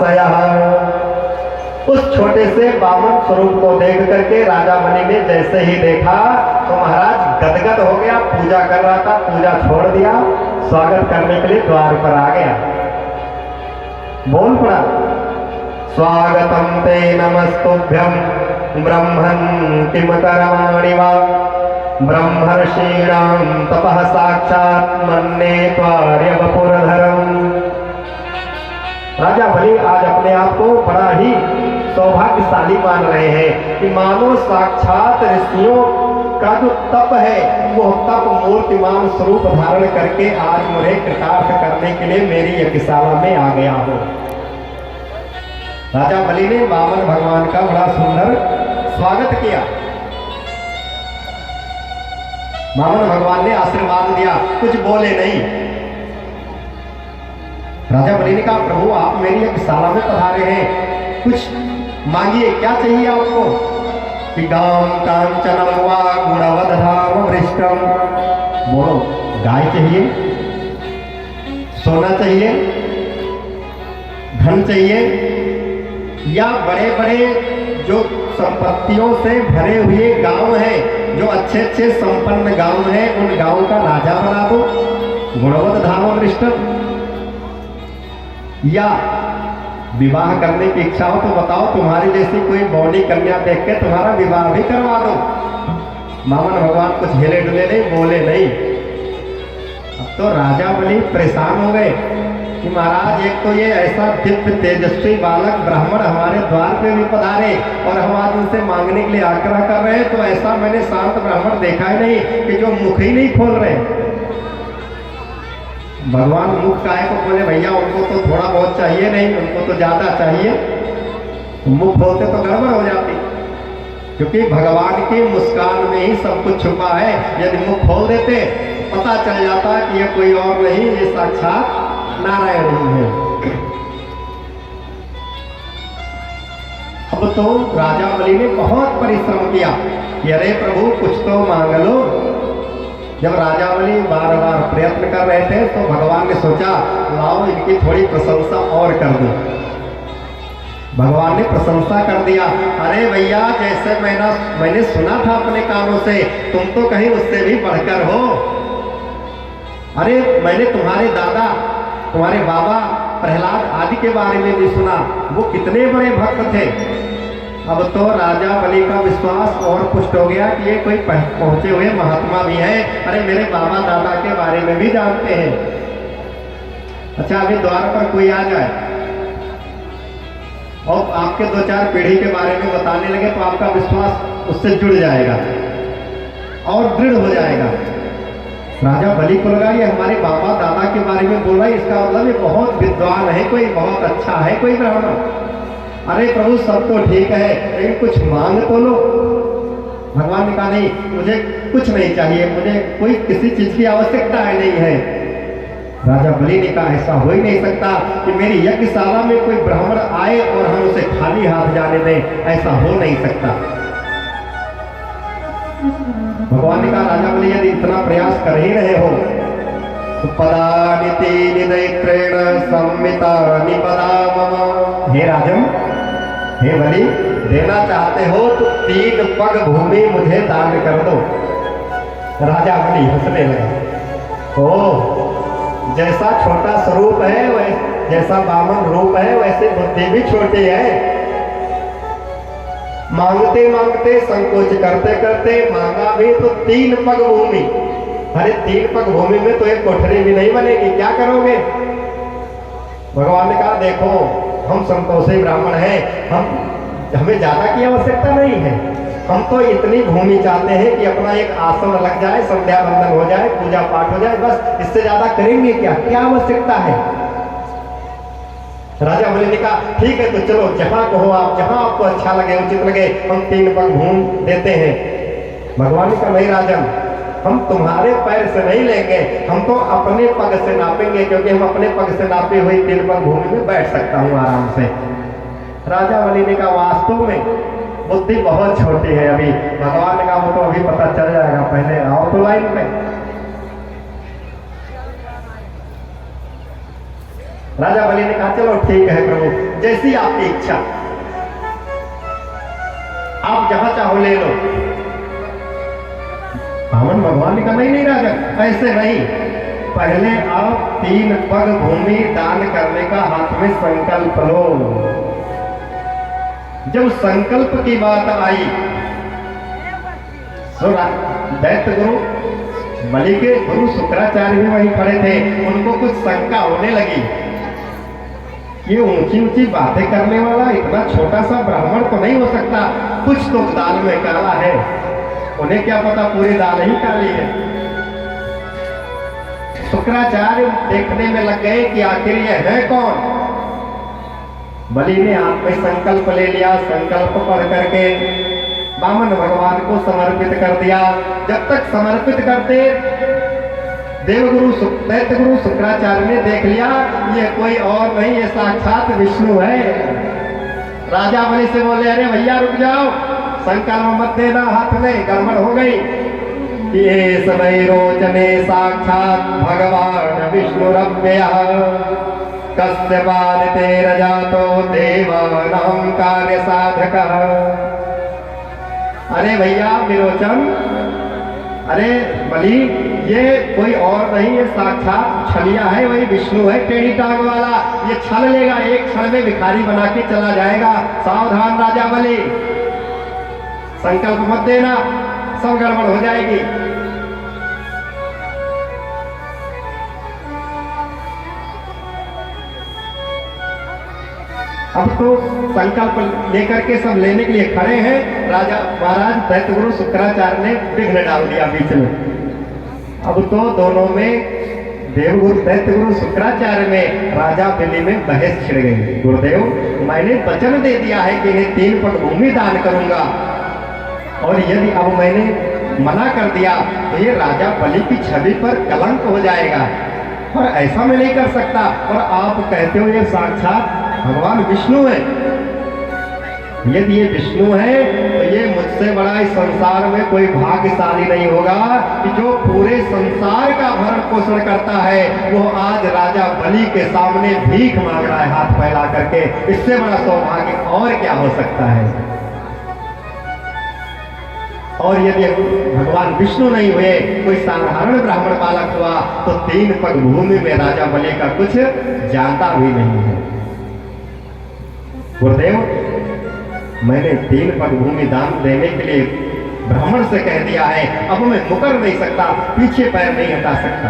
महाशयः। उस छोटे से बामन स्वरूप को देख करके राजा बलि ने जैसे ही देखा तो महाराज गदगद हो गया। पूजा कर रहा था, पूजा छोड़ दिया, स्वागत करने के लिए द्वार पर आ गया। बोल पड़ा, स्वागतम ते नमस्तुभ्यं ब्रह्मन् किम करवाणि वा, ब्रह्मर्षीणां तपः साक्षात् मन्ये त्वार्य वपुरधरम्। राजा बलि आज अपने आप को बड़ा ही सौभाग्यशाली मान रहे हैं कि मानो साक्षात ऋषियों का जो तप है वो तप मूर्तिमान स्वरूप धारण करके आज मुझे कृतार्थ करने के लिए मेरी यज्ञशाला में आ गया हो। राजा बलि ने वामन भगवान का बड़ा सुंदर स्वागत किया। वामन भगवान ने आशीर्वाद दिया, कुछ बोले नहीं। राजा बलि ने कहा, प्रभु आप मेरी यज्ञशाला में पधारे हैं, कुछ मांगिए, क्या चाहिए आपको? गाम कांचनम वा गुणवदधाम वृष्टम। बोलो, गाय चाहिए, सोना चाहिए, धन चाहिए, या बड़े बड़े जो संपत्तियों से भरे हुए गांव हैं, जो अच्छे अच्छे संपन्न गांव हैं, उन गांव का राजा बना दो, गुणवदधाम वृष्टम। या विवाह करने की इच्छा हो तो बताओ, तुम्हारी जैसी कोई बौनी कन्या देख के तुम्हारा विवाह भी करवा दो। वामन भगवान कुछ हिले डुले नहीं, बोले नहीं। अब तो राजा बलि परेशान हो गए कि महाराज एक तो ये ऐसा दिव्य तेजस्वी बालक ब्राह्मण हमारे द्वार पे भी पधारे और हम आज उनसे मांगने के लिए आग्रह कर रहे हैं, तो ऐसा मैंने शांत ब्राह्मण देखा ही नहीं कि जो मुख ही नहीं खोल रहे। भगवान मुख काहे को बोले, भैया उनको तो थोड़ा बहुत चाहिए नहीं, उनको तो ज्यादा चाहिए। मुख खोलते तो गड़बड़ हो जाती, क्योंकि भगवान की मुस्कान में ही सब कुछ छुपा है। यदि मुख खोल देते पता चल जाता कि ये कोई और नहीं, ये साक्षात नारायण ही है। अब तो राजा बलि ने बहुत परिश्रम किया कि अरे प्रभु कुछ तो मांग लो। जब राजा बलि बार बार प्रयत्न कर रहे थे तो भगवान ने सोचा लाओ इनकी थोड़ी प्रशंसा और कर दूं। भगवान ने प्रशंसा कर दिया, अरे भैया जैसे मैंने सुना था अपने कानों से, तुम तो कहीं उससे भी बढ़कर हो। अरे मैंने तुम्हारे दादा, तुम्हारे बाबा प्रहलाद आदि के बारे में भी सुना, वो कितने बड़े भक्त थे। अब तो राजा बलि का विश्वास और पुष्ट हो गया कि ये कोई पहुंचे हुए महात्मा भी हैं। अरे मेरे बाबा दादा के बारे में भी जानते हैं। अच्छा, अभी द्वार पर कोई आ जाए और आपके दो चार पीढ़ी के बारे में बताने लगे तो आपका विश्वास उससे जुड़ जाएगा और दृढ़ हो जाएगा। राजा बलि को लगा ये हमारे बाबा दादा के बारे में बोल रहा है, इसका मतलब ये बहुत विद्वान है, कोई बहुत अच्छा है, कोई ब्राह्मण। अरे प्रभु सब तो ठीक है, लेकिन कुछ मांग तो लो। भगवान ने कहा नहीं, मुझे कुछ नहीं चाहिए, मुझे कोई किसी चीज की आवश्यकता नहीं है। राजा बलि ने कहा ऐसा हो ही नहीं सकता कि मेरी यज्ञशाला में कोई ब्राह्मण आए और हम उसे खाली हाथ जाने दें, ऐसा हो नहीं सकता। भगवान ने कहा राजा बलि यदि इतना प्रयास कर ही रहे हो तो पदानि तीनि दैत्रेण संमितानि पदा मम। हे राजन, हे बलि, देना चाहते हो तो 3 पग भूमि मुझे दान कर दो। राजा बलि हंसने लगा, ओ जैसा छोटा स्वरूप है, जैसा वामन रूप है, वैसे बुद्धि भी छोटी है। मांगते मांगते संकोच करते करते मांगा भी तो 3 पग भूमि। अरे 3 पग भूमि में तो एक कोठरी भी नहीं बनेगी, क्या करोगे? भगवान ने कहा देखो हम संतोषी ब्राह्मण हैं, हमें ज्यादा की आवश्यकता नहीं है। हम तो इतनी भूमि चाहते हैं कि अपना एक आसन लग जाए, संध्या बंदन हो जाए, पूजा पाठ हो जाए, बस इससे ज्यादा करेंगे क्या, क्या आवश्यकता है? राजा बलि ने कहा ठीक है तो चलो जहां कहो आप, जहां आपको अच्छा लगे उचित लगे, हम 3 पग भूमि देते हैं। भगवान ने कहा नहीं राजन, हम तुम्हारे पैर से नहीं लेंगे, हम तो अपने पग से नापेंगे, क्योंकि हम अपने पग से नापी हुई 3 पग भूमि में बैठ सकता हूँ आराम से। राजा बलि ने कहा वास्तव में बुद्धि बहुत छोटी है अभी। भगवान ने कहा वो तो अभी पता चल जाएगा, पहले आओ तो लाइन में। राजा बलि ने कहा चलो ठीक है प्रभु, जैसी आपकी इच्छा, आप जहां चाहो ले लो। बामन भगवान ने कहा नहीं राजा, ऐसे नहीं, पहले आप 3 पग भूमि दान करने का हाथ में संकल्प लो। जब संकल्प की बात आई तो दैत्य गुरु बलि के गुरु शुक्राचार्य भी वहीं खड़े थे। उनको कुछ शंका होने लगी, ये ऊंची ऊंची बातें करने वाला इतना छोटा सा ब्राह्मण तो नहीं हो सकता, कुछ तो दाल में काला है। उन्हें क्या पता पूरी दाल ही काली है। शुक्राचार्य देखने में लग गए कि आखिर ये है कौन। बलि ने हाथ में संकल्प ले लिया, संकल्प पढ़ करके बामन भगवान को समर्पित कर दिया। जब तक समर्पित करते देवगुरु दैत्य गुरु शुक्राचार्य ने देख लिया ये कोई और नहीं, ये साक्षात विष्णु है। राजा बलि से बोले अरे भैया रुक जाओ, संकल्प मत देना, हाथ में गड़बड़ हो गई। ये सदै रोचने साक्षात भगवान विष्णुरव्ययः कस्यपादितेरजातो देवानां कार्य साधकः। अरे भैया विरोचन, अरे बलि, ये कोई और नहीं, ये साक्षात छलिया है, वही विष्णु है टेढ़ी टांग वाला। ये छल लेगा, एक क्षण में भिखारी बना के चला जाएगा। सावधान राजा बलि, संकल्प मत देना, सब गड़बड़ हो जाएगी। अब तो संकल्प लेकर के सब लेने के लिए खड़े हैं। राजा महाराज दैत्य गुरु शुक्राचार्य ने विघ्न डाल दिया बीच में। अब तो दोनों में देवगुरु दैत्य गुरु शुक्राचार्य में राजा बलि में बहस छिड़ गई। गुरुदेव, मैंने वचन दे दिया है कि इन्हें 3 पग भूमि दान करूंगा, और यदि अब मैंने मना कर दिया तो ये राजा बलि की छवि पर कलंक हो जाएगा, और ऐसा मैं नहीं कर सकता। और आप कहते हो ये साक्षात भगवान विष्णु है। यदि ये विष्णु है तो ये मुझसे बड़ा इस संसार में कोई भाग्यशाली नहीं होगा कि जो पूरे संसार का भरण पोषण करता है वो आज राजा बलि के सामने भीख मांग रहा है हाथ फैला करके। इससे बड़ा सौभाग्य और क्या हो सकता है। और यदि भगवान विष्णु नहीं हुए, कोई साधारण ब्राह्मण बालक हुआ तो 3 पग भूमि में राजा बलि का कुछ जाता भी नहीं है। गुरुदेव, मैंने 3 पग भूमि दान देने के लिए ब्राह्मण से कह दिया है, अब मैं मुकर नहीं सकता, पीछे पैर नहीं हटा सकता।